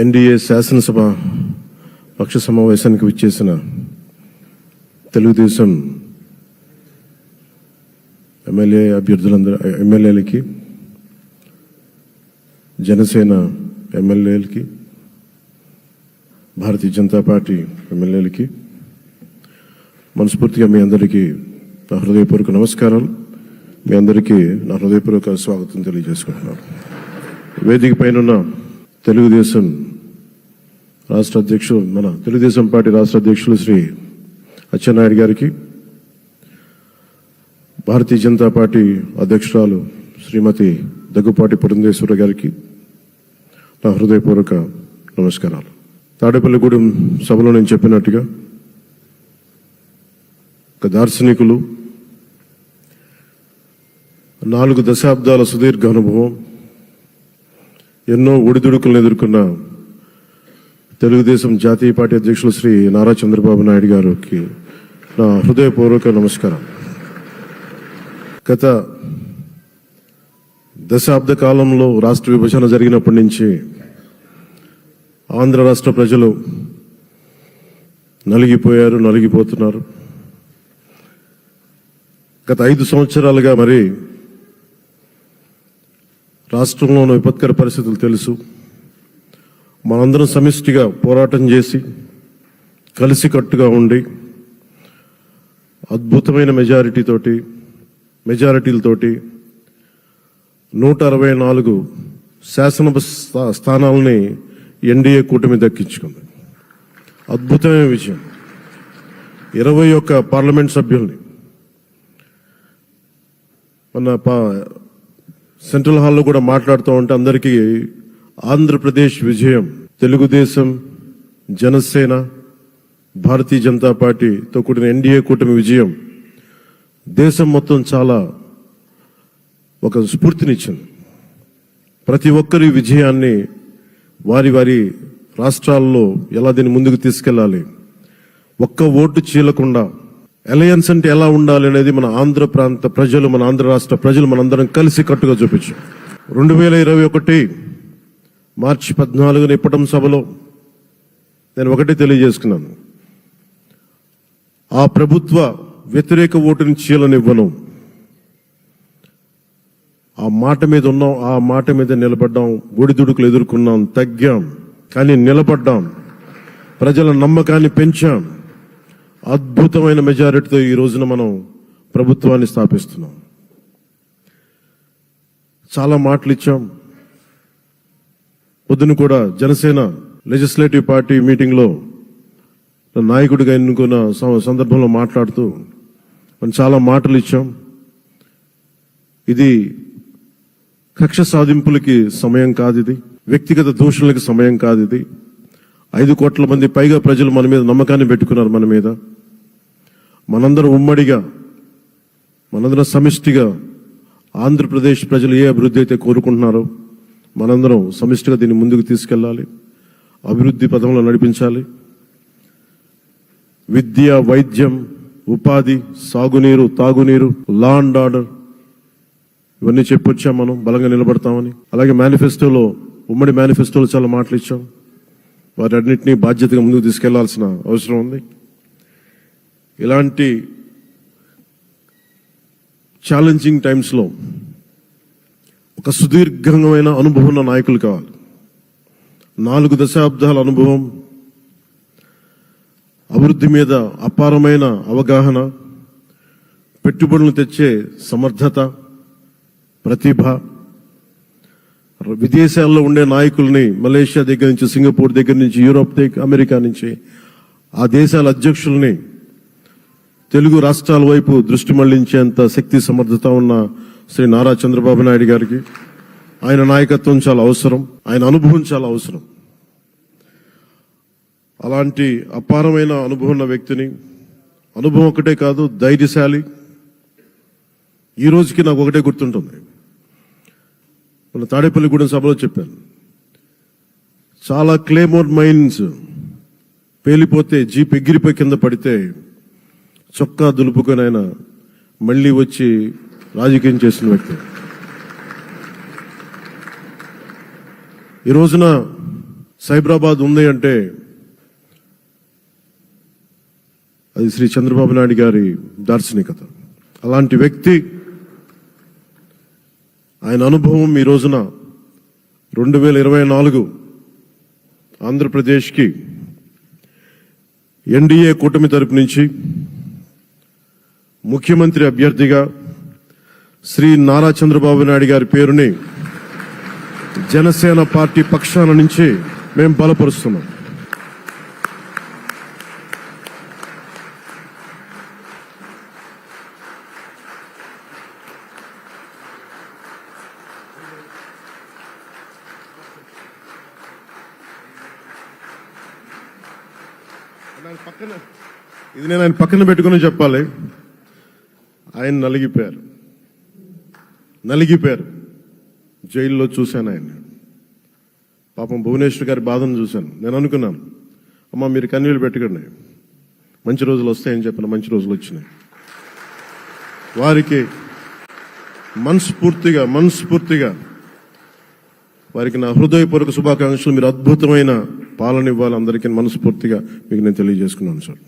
NDA శాసనసభ పక్ష సమావేశానికి విచ్చేసిన తెలుగుదేశం ఎమ్మెల్యేలకి, జనసేన ఎమ్మెల్యేలకి, భారతీయ జనతా పార్టీ ఎమ్మెల్యేలకి మనస్ఫూర్తిగా మీ అందరికీ నా హృదయపూర్వక నమస్కారాలు. మీ అందరికీ నా హృదయపూర్వక స్వాగతం తెలియజేసుకుంటున్నాను. వేదిక పైన తెలుగుదేశం రాష్ట్ర అధ్యక్షులు, మన తెలుగుదేశం పార్టీ రాష్ట్ర అధ్యక్షులు శ్రీ అచ్చెన్నాయుడు గారికి, భారతీయ జనతా పార్టీ అధ్యక్షురాలు శ్రీమతి దగ్గుపాటి పురంధేశ్వరి గారికి నా హృదయపూర్వక నమస్కారాలు. తాడేపల్లిగూడెం సభలో నేను చెప్పినట్టుగా ఒక దార్శనికులు, 4 దశాబ్దాల సుదీర్ఘ అనుభవం, ఎన్నో ఒడిదుడుకులను ఎదుర్కొన్న తెలుగుదేశం జాతీయ పార్టీ అధ్యక్షులు శ్రీ నారా చంద్రబాబు నాయుడు గారికి నా హృదయపూర్వక నమస్కారం. గత దశాబ్ద కాలంలో రాష్ట్ర విభజన జరిగినప్పటి నుంచి ఆంధ్ర రాష్ట్ర ప్రజలు నలిగిపోతున్నారు. గత 5 సంవత్సరాలుగా మరి రాష్ట్రంలోని విపత్కర పరిస్థితులు తెలుసు. మనందరం సమిష్టిగా పోరాటం చేసి కలిసికట్టుగా ఉండి అద్భుతమైన మెజారిటీలతోటి 164 శాసనసభ స్థానాలని ఎన్డీఏ కూటమి దక్కించుకుంది. అద్భుతమైన విజయం. 21 పార్లమెంట్ సభ్యుల్ని మన సెంట్రల్ హాల్లో కూడా మాట్లాడుతూ ఉంటే అందరికీ ఆంధ్రప్రదేశ్ విజయం, తెలుగుదేశం, జనసేన, భారతీయ జనతా పార్టీతో కూడిన ఎన్డీఏ కూటమి విజయం దేశం మొత్తం చాలా ఒక స్ఫూర్తినిచ్చింది. ప్రతి ఒక్కరి విజయాన్ని వారి వారి రాష్ట్రాల్లో ఎలా దీన్ని ముందుకు తీసుకెళ్లాలి, ఒక్క ఓటు చీలకుండా అలయన్స్ అంటే ఎలా ఉండాలి అనేది మన ఆంధ్ర ప్రాంత ప్రజలు, మన ఆంధ్ర రాష్ట్ర ప్రజలు మనందరం కలిసి కట్టుగా చూపించాం. 2021 మార్చి 14న ఇప్పటం సభలో నేను ఒకటే తెలియజేసుకున్నాను, ఆ ప్రభుత్వ వ్యతిరేక ఓటుని చీలనివ్వను. ఆ మాట మీద ఉన్నాం, ఆ మాట మీద నిలబడ్డాం. ఒడిదుడుకులు ఎదుర్కొన్నాం, తగ్గాం, కానీ నిలబడ్డాం. ప్రజల నమ్మకాన్ని పెంచాం. అద్భుతమైన మెజారిటీతో ఈ రోజున మనం ప్రభుత్వాన్ని స్థాపిస్తున్నాం. చాలా మాటలు ఇచ్చాం. పొద్దున కూడా జనసేన లెజిస్లేటివ్ పార్టీ మీటింగ్లో నాయకుడిగా ఎన్నుకున్న సందర్భంలో మాట్లాడుతూ మనం చాలా మాటలు ఇచ్చాం. ఇది కక్ష సాధింపులకి సమయం కాదు, ఇది వ్యక్తిగత దూషణలకి సమయం కాదు. ఇది 5 కోట్ల మంది పైగా ప్రజలు మన మీద నమ్మకాన్ని పెట్టుకున్నారు. మన మీద మనందరం ఉమ్మడిగా, మనందరం సమిష్టిగా ఆంధ్రప్రదేశ్ ప్రజలు ఏ అభివృద్ధి అయితే కోరుకుంటున్నారో మనందరం సమిష్టిగా దీన్ని ముందుకు తీసుకెళ్లాలి, అభివృద్ధి పథంలో నడిపించాలి. విద్య, వైద్యం, ఉపాధి, సాగునీరు, తాగునీరు, లా అండ్ ఆర్డర్ ఇవన్నీ చెప్పొచ్చాం. మనం బలంగా నిలబడతామని. అలాగే మేనిఫెస్టోలో, ఉమ్మడి మేనిఫెస్టోలో చాలా మాటలు ఇచ్చాం. వాటన్నిటినీ బాధ్యతగా ముందుకు తీసుకెళ్లాల్సిన అవసరం ఉంది. ఇలాంటి ఛాలెంజింగ్ టైమ్స్లో ఒక సుదీర్ఘమైన అనుభవం ఉన్న నాయకులు కావాలి. 4 దశాబ్దాల అనుభవం, అభివృద్ధి మీద అపారమైన అవగాహన, పెట్టుబడులను తెచ్చే సమర్థత, ప్రతిభ, విదేశాల్లో ఉండే నాయకుల్ని, మలేషియా దగ్గర నుంచి, సింగపూర్ దగ్గర నుంచి, యూరోప్ దగ్గర, అమెరికా నుంచి, ఆ దేశాల అధ్యక్షుల్ని తెలుగు రాష్ట్రాల వైపు దృష్టి మళ్లించేంత శక్తి, సమర్థత ఉన్న శ్రీ నారా చంద్రబాబు నాయుడు గారికి ఆయన నాయకత్వం చాలా అవసరం, ఆయన అనుభవం చాలా అవసరం. అలాంటి అపారమైన అనుభవం ఉన్న వ్యక్తిని, అనుభవం ఒకటే కాదు, ధైర్యశాలి. ఈ రోజుకి నాకు ఒకటే గుర్తుంటుంది. మన తాడేపల్లిగూడెం సభలో చెప్పాను, చాలా క్లేమోర్ మైన్స్ పేలిపోతే, జీప్ ఎగిరిపోయి కింద పడితే చొక్కా దులుపుకొని ఆయన మళ్ళీ వచ్చి రాజకీయం చేసిన వ్యక్తి. ఈ రోజున సైబరాబాద్ ఉంది అంటే అది శ్రీ చంద్రబాబు నాయుడు గారి దార్శనికత. అలాంటి వ్యక్తి, ఆయన అనుభవం ఈ రోజున 2024 ఆంధ్రప్రదేశ్కి ఎన్డీఏ కూటమి తరపు నుంచి ముఖ్యమంత్రి అభ్యర్థిగా శ్రీ నారా చంద్రబాబు నాయుడు గారి పేరుని జనసేన పార్టీ పక్షాన నుంచి మేము బలపరుస్తున్నాం. ఇది నేను ఆయన పక్కన పెట్టుకుని చెప్పాలి. ఆయన నలిగిపోయారు. జైల్లో చూశాను ఆయన. పాపం భువనేశ్వర్ గారి బాధను చూశాను. నేను అనుకున్నాను, అమ్మ మీరు కన్నీళ్ళు పెట్టకండి, మంచి రోజులు వస్తాయని చెప్పిన మంచి రోజులు వచ్చినాయి. వారికి మనస్ఫూర్తిగా వారికి నా హృదయపూర్వక శుభాకాంక్షలు. మీరు అద్భుతమైన పాలన ఇవ్వాలి అందరికీ మనస్ఫూర్తిగా మీకు నేను తెలియజేసుకున్నాను సార్.